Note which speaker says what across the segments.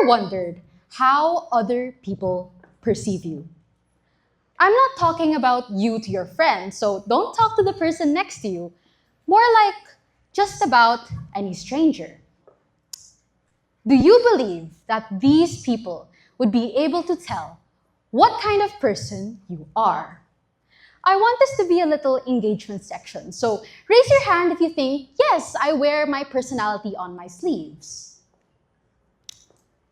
Speaker 1: ever wondered how other people perceive you? I'm not talking about you to your friends, so don't talk to the person next to you. More like just about any stranger. Do you believe that these people would be able to tell what kind of person you are? I want this to be a little engagement section, so raise your hand if you think, yes, I wear my personality on my sleeves.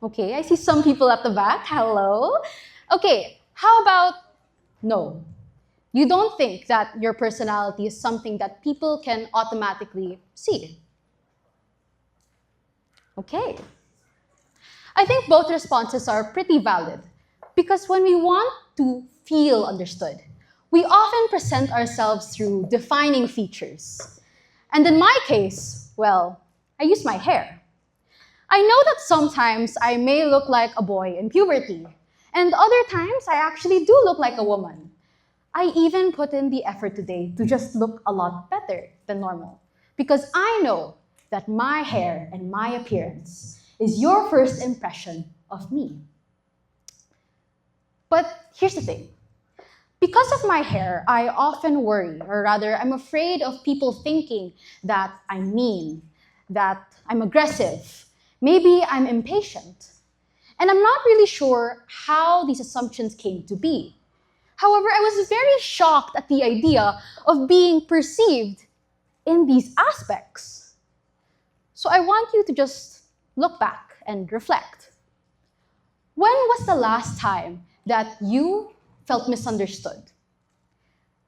Speaker 1: Okay, I see some people at the back. Hello. Okay, how about no? You don't think that your personality is something that people can automatically see? Okay. I think both responses are pretty valid because when we want to feel understood, we often present ourselves through defining features. And in my case, well, I use my hair. I know that sometimes I may look like a boy in puberty, and other times I actually do look like a woman. I even put in the effort today to just look a lot better than normal because I know that my hair and my appearance is your first impression of me. But here's the thing. Because of my hair, I often worry, or rather, I'm afraid of people thinking that I'm mean, that I'm aggressive, maybe I'm impatient. And I'm not really sure how these assumptions came to be. However, I was very shocked at the idea of being perceived in these aspects. So I want you to just look back and reflect. When was the last time that you felt misunderstood?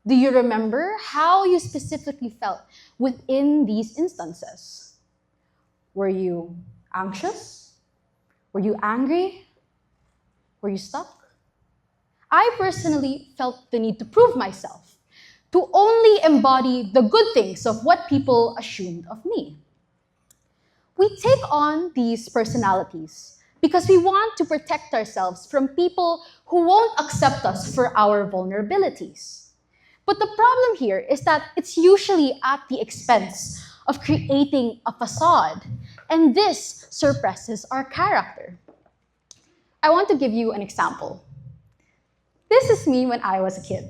Speaker 1: Do you remember how you specifically felt within these instances? Were you anxious? Were you angry? Were you stuck? I personally felt the need to prove myself, to only embody the good things of what people assumed of me. We take on these personalities because we want to protect ourselves from people who won't accept us for our vulnerabilities. But the problem here is that it's usually at the expense of creating a facade, and this suppresses our character. I want to give you an example. This is me when I was a kid.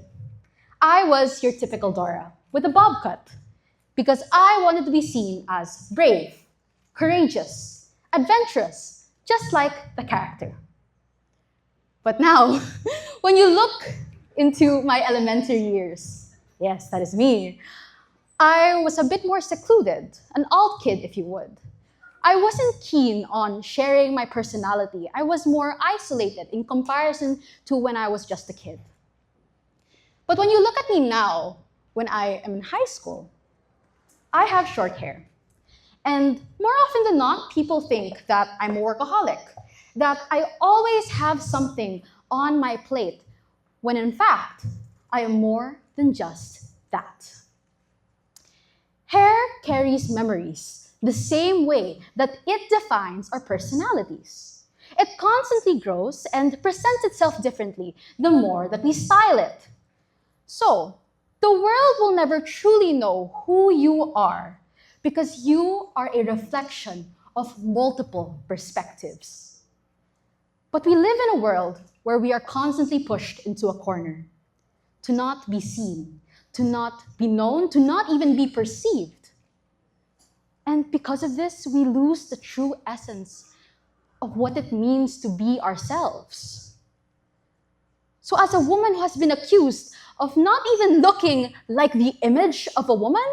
Speaker 1: I was your typical Dora with a bob cut because I wanted to be seen as brave, courageous, adventurous, just like the character. But now, when you look into my elementary years, yes, that is me, I was a bit more secluded, an alt kid, if you would. I wasn't keen on sharing my personality. I was more isolated in comparison to when I was just a kid. But when you look at me now, when I am in high school, I have short hair. And more often than not, people think that I'm a workaholic, that I always have something on my plate, when in fact, I am more than just that. Hair carries memories the same way that it defines our personalities. It constantly grows and presents itself differently the more that we style it. So, the world will never truly know who you are because you are a reflection of multiple perspectives. But we live in a world where we are constantly pushed into a corner, to not be seen, to not be known, to not even be perceived. And because of this, we lose the true essence of what it means to be ourselves. So as a woman who has been accused of not even looking like the image of a woman,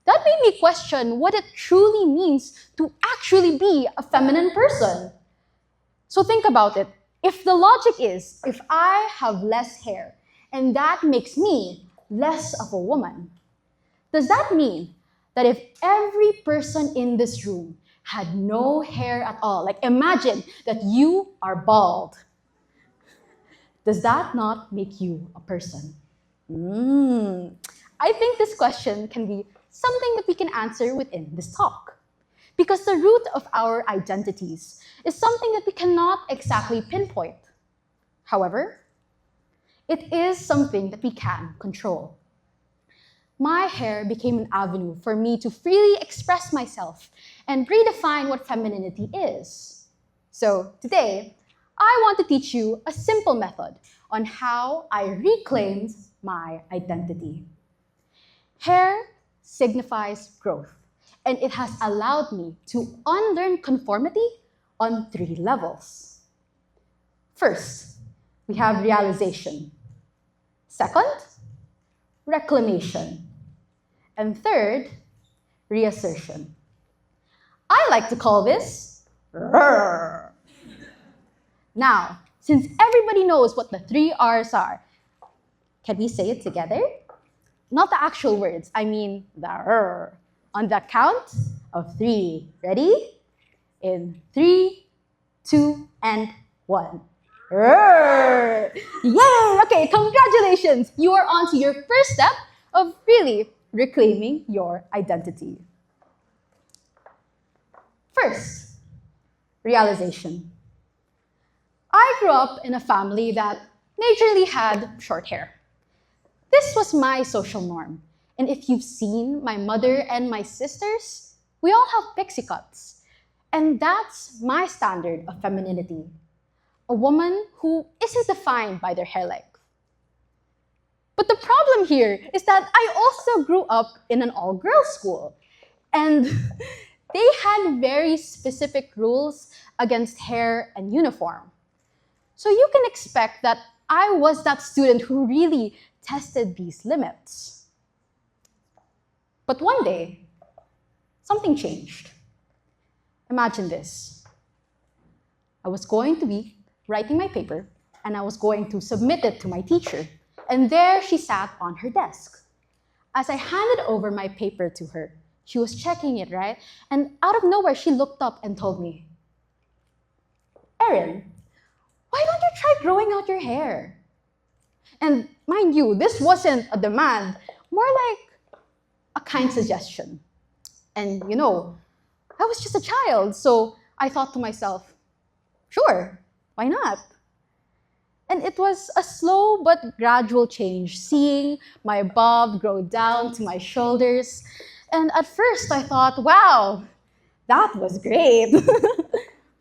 Speaker 1: that made me question what it truly means to actually be a feminine person. So think about it. If the logic is, if I have less hair and that makes me less of a woman, does that mean that if every person in this room had no hair at all, like imagine that you are bald, does that not make you a person? I think this question can be something that we can answer within this talk. Because the root of our identities is something that we cannot exactly pinpoint. However, it is something that we can control. My hair became an avenue for me to freely express myself and redefine what femininity is. So today, I want to teach you a simple method on how I reclaimed my identity. Hair signifies growth, and it has allowed me to unlearn conformity on 3 levels. First, we have realization. Second, reclamation. And third, reassertion. I like to call this rrr. Now, since everybody knows what the 3 R's are, can we say it together? Not the actual words, I mean the rrr. On the count of 3. Ready? In 3, 2, and 1. Rrr. Yay! Okay, congratulations! You are on to your first step of really reclaiming your identity. First, realization. I grew up in a family that majorly had short hair. This was my social norm. And if you've seen my mother and my sisters, we all have pixie cuts. And that's my standard of femininity. A woman who isn't defined by their hair length. But the problem here is that I also grew up in an all-girls school. And they had very specific rules against hair and uniform. So you can expect that I was that student who really tested these limits. But one day, something changed. Imagine this. I was going to be writing my paper, and I was going to submit it to my teacher. And there she sat on her desk. As I handed over my paper to her, she was checking it, right? And out of nowhere, she looked up and told me, "Erin, why don't you try growing out your hair?" And mind you, this wasn't a demand, more like a kind suggestion. And you know, I was just a child, so I thought to myself, sure, why not? And it was a slow but gradual change, seeing my bob grow down to my shoulders. And at first I thought, wow, that was great.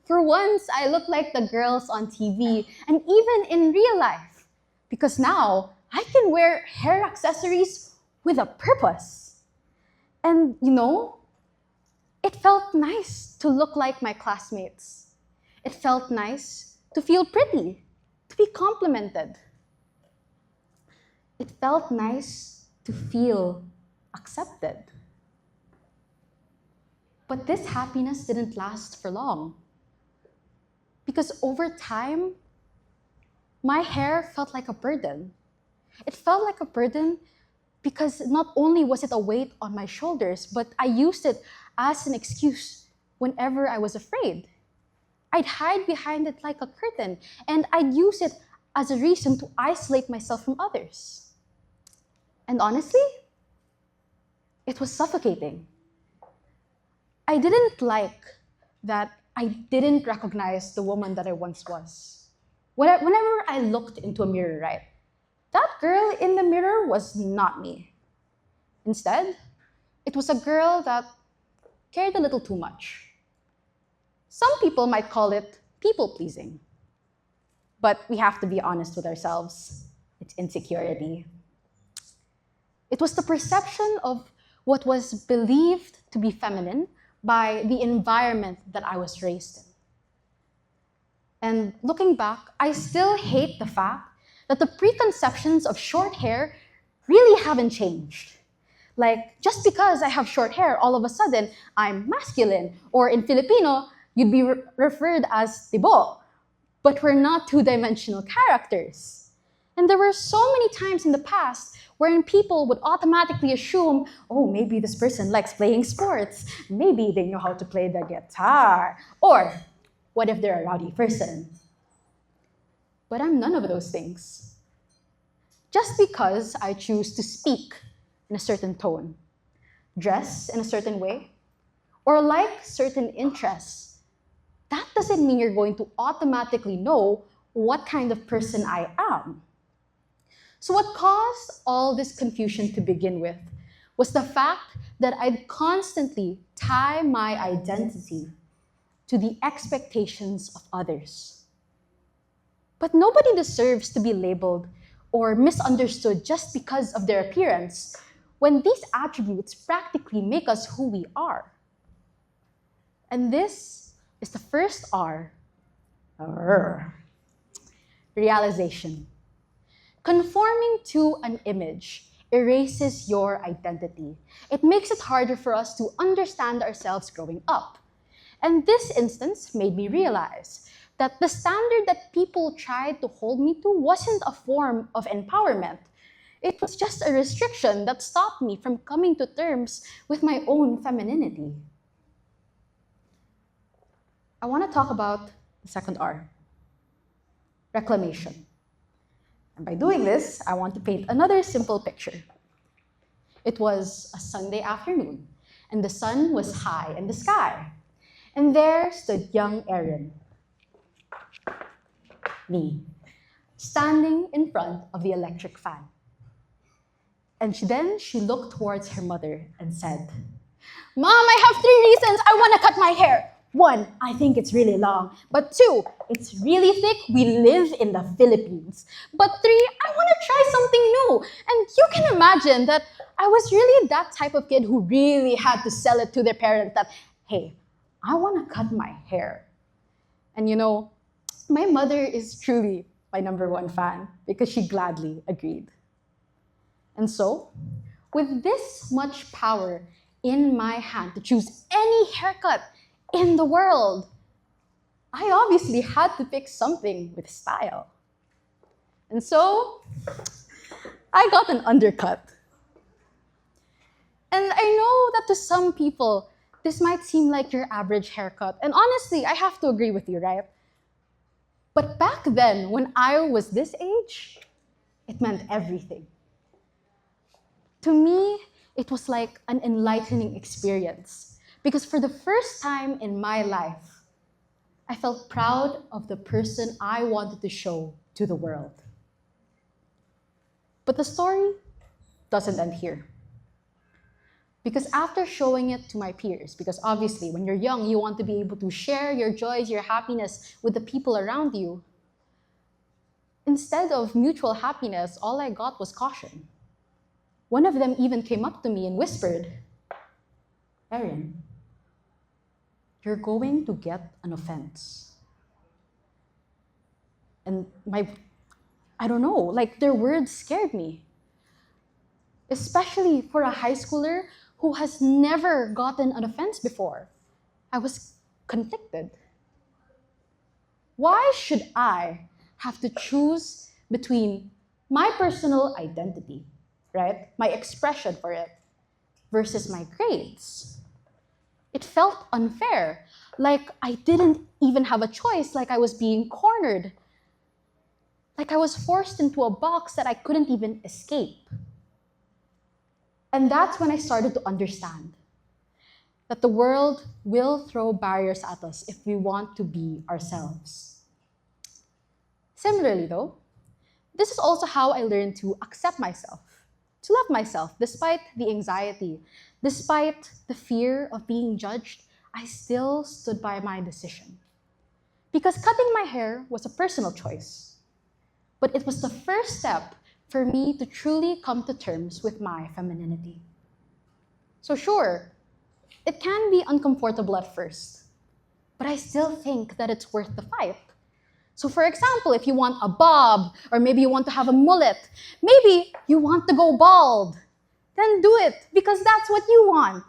Speaker 1: For once, I looked like the girls on TV and even in real life, because now I can wear hair accessories with a purpose. And you know, it felt nice to look like my classmates. It felt nice to feel pretty, to be complimented. It felt nice to feel accepted. But this happiness didn't last for long. Because over time, my hair felt like a burden. It felt like a burden because not only was it a weight on my shoulders, but I used it as an excuse whenever I was afraid. I'd hide behind it like a curtain, and I'd use it as a reason to isolate myself from others. And honestly, it was suffocating. I didn't like that I didn't recognize the woman that I once was. Whenever I looked into a mirror, right, that girl in the mirror was not me. Instead, it was a girl that cared a little too much. Some people might call it people-pleasing. But we have to be honest with ourselves. It's insecurity. It was the perception of what was believed to be feminine by the environment that I was raised in. And looking back, I still hate the fact that the preconceptions of short hair really haven't changed. Like, just because I have short hair, all of a sudden, I'm masculine. Or in Filipino, you'd be referred as tibo. But we're not two-dimensional characters. And there were so many times in the past wherein people would automatically assume, oh, maybe this person likes playing sports. Maybe they know how to play the guitar. Or, what if they're a rowdy person? But I'm none of those things. Just because I choose to speak in a certain tone, dress in a certain way, or like certain interests, that doesn't mean you're going to automatically know what kind of person I am. So what caused all this confusion to begin with was the fact that I'd constantly tie my identity to the expectations of others. But nobody deserves to be labeled or misunderstood just because of their appearance, when these attributes practically make us who we are. And this is the first R, realization. Conforming to an image erases your identity. It makes it harder for us to understand ourselves growing up. And this instance made me realize that the standard that people tried to hold me to wasn't a form of empowerment. It was just a restriction that stopped me from coming to terms with my own femininity. I want to talk about the second R, reclamation. And by doing this, I want to paint another simple picture. It was a Sunday afternoon, and the sun was high in the sky. And there stood young Erin, me, standing in front of the electric fan. And then she looked towards her mother and said, "Mom, I have 3 reasons I want to cut my hair. 1, I think it's really long. But 2, it's really thick. We live in the Philippines. But 3, I want to try something new." And you can imagine that I was really that type of kid who really had to sell it to their parents that, hey, I want to cut my hair. And you know, my mother is truly my #1 fan because she gladly agreed. And so, with this much power in my hand to choose any haircut in the world, I obviously had to pick something with style. And so, I got an undercut. And I know that to some people, this might seem like your average haircut. And honestly, I have to agree with you, right? But back then, when I was this age, it meant everything. To me, it was like an enlightening experience because for the first time in my life, I felt proud of the person I wanted to show to the world. But the story doesn't end here. Because after showing it to my peers, because obviously when you're young, you want to be able to share your joys, your happiness with the people around you. Instead of mutual happiness, all I got was caution. One of them even came up to me and whispered, "Erin, you're going to get an offense." And I don't know, like their words scared me. Especially for a high schooler who has never gotten an offense before. I was conflicted. Why should I have to choose between my personal identity, right? My expression for it, versus my grades? It felt unfair, like I didn't even have a choice, like I was being cornered, like I was forced into a box that I couldn't even escape. And that's when I started to understand that the world will throw barriers at us if we want to be ourselves. Similarly though, this is also how I learned to accept myself, to love myself despite the anxiety, despite the fear of being judged. I still stood by my decision. Because cutting my hair was a personal choice, but it was the first step for me to truly come to terms with my femininity. So sure, it can be uncomfortable at first, but I still think that it's worth the fight. So for example, if you want a bob, or maybe you want to have a mullet, maybe you want to go bald, then do it because that's what you want.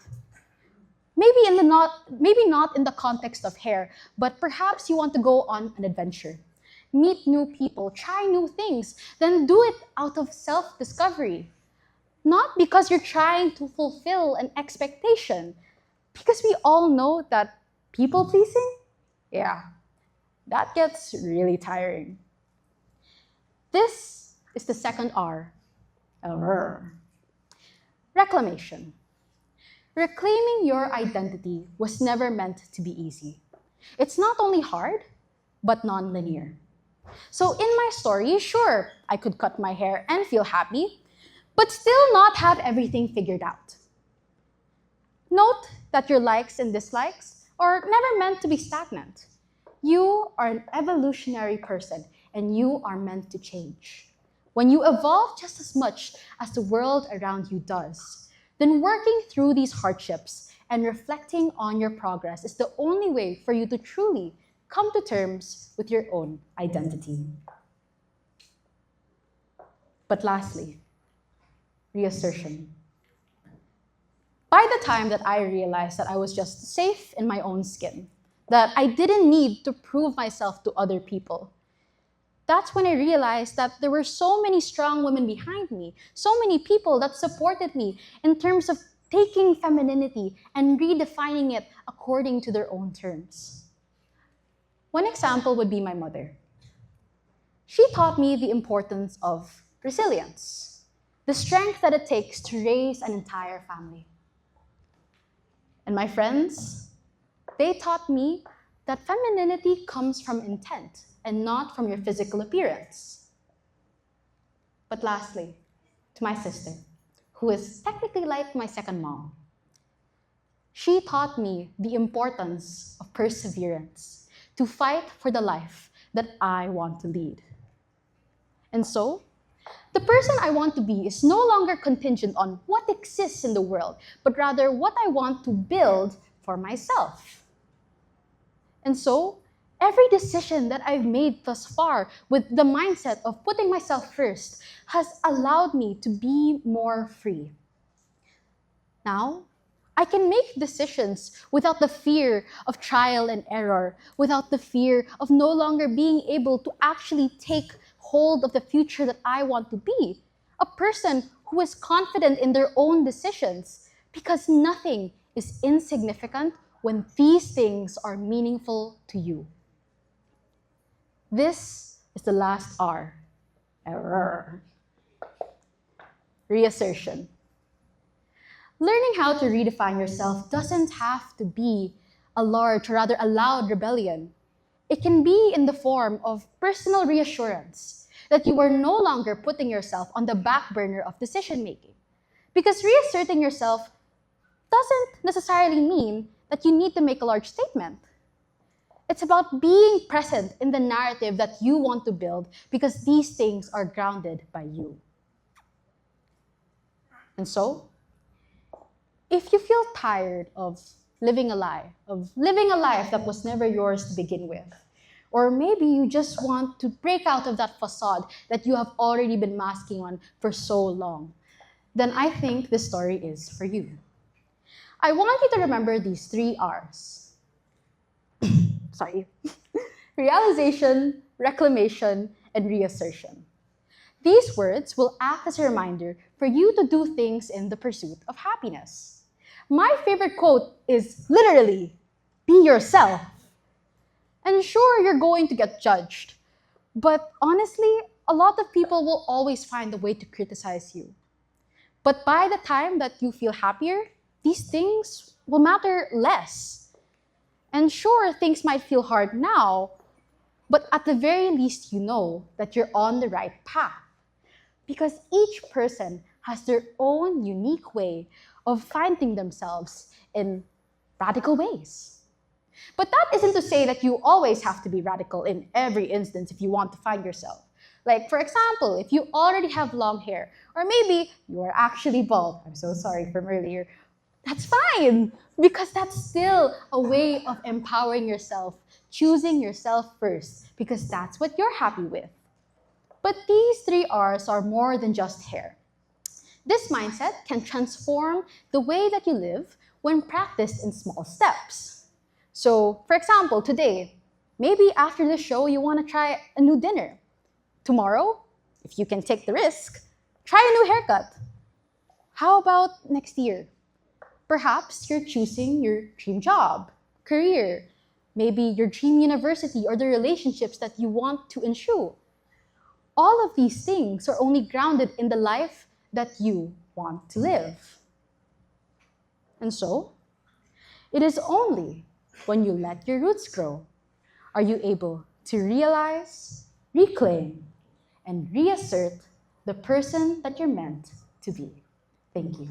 Speaker 1: Maybe not in the context of hair, but perhaps you want to go on an adventure. Meet new people, try new things, then do it out of self-discovery. Not because you're trying to fulfill an expectation, because we all know that people-pleasing, that gets really tiring. This is the second R, reclamation. Reclaiming your identity was never meant to be easy. It's not only hard, but non-linear. So in my story, sure, I could cut my hair and feel happy, but still not have everything figured out. Note that your likes and dislikes or never meant to be stagnant. You are an evolutionary person, and you are meant to change. When you evolve just as much as the world around you does, then working through these hardships and reflecting on your progress is the only way for you to truly come to terms with your own identity. But lastly, reassertion. By the time that I realized that I was just safe in my own skin, that I didn't need to prove myself to other people, that's when I realized that there were so many strong women behind me, so many people that supported me in terms of taking femininity and redefining it according to their own terms. One example would be my mother. She taught me the importance of resilience, the strength that it takes to raise an entire family. And my friends, they taught me that femininity comes from intent and not from your physical appearance. But lastly, to my sister, who is technically like my second mom, she taught me the importance of perseverance to fight for the life that I want to lead. And so, the person I want to be is no longer contingent on what exists in the world, but rather what I want to build for myself. And so, every decision that I've made thus far with the mindset of putting myself first has allowed me to be more free. Now, I can make decisions without the fear of trial and error, without the fear of no longer being able to actually take hold of the future that I want to be. A person who is confident in their own decisions, because nothing is insignificant when these things are meaningful to you. This is the last R. Error. Reassertion. Learning how to redefine yourself doesn't have to be a large, or rather a loud rebellion. It can be in the form of personal reassurance that you are no longer putting yourself on the back burner of decision-making. Because reasserting yourself doesn't necessarily mean that you need to make a large statement. It's about being present in the narrative that you want to build because these things are grounded by you. And so, if you feel tired of living a life that was never yours to begin with, or maybe you just want to break out of that facade that you have already been masking on for so long, then I think this story is for you. I want you to remember these 3 R's. Realization, reclamation, and reassertion. These words will act as a reminder for you to do things in the pursuit of happiness. My favorite quote is literally, be yourself. And sure, you're going to get judged. But honestly, a lot of people will always find a way to criticize you. But by the time that you feel happier, these things will matter less. And sure, things might feel hard now, but at the very least, you know that you're on the right path. Because each person has their own unique way of finding themselves in radical ways. But that isn't to say that you always have to be radical in every instance if you want to find yourself. Like, for example, if you already have long hair, or maybe you are actually bald. I'm so sorry from earlier. That's fine, because that's still a way of empowering yourself, choosing yourself first, because that's what you're happy with. But these 3 R's are more than just hair. This mindset can transform the way that you live when practiced in small steps. So, for example, today, maybe after the show, you want to try a new dinner. Tomorrow, if you can take the risk, try a new haircut. How about next year? Perhaps you're choosing your dream job, career, maybe your dream university or the relationships that you want to ensure. All of these things are only grounded in the life that you want to live. And so, it is only when you let your roots grow are you able to realize, reclaim, and reassert the person that you're meant to be. Thank you.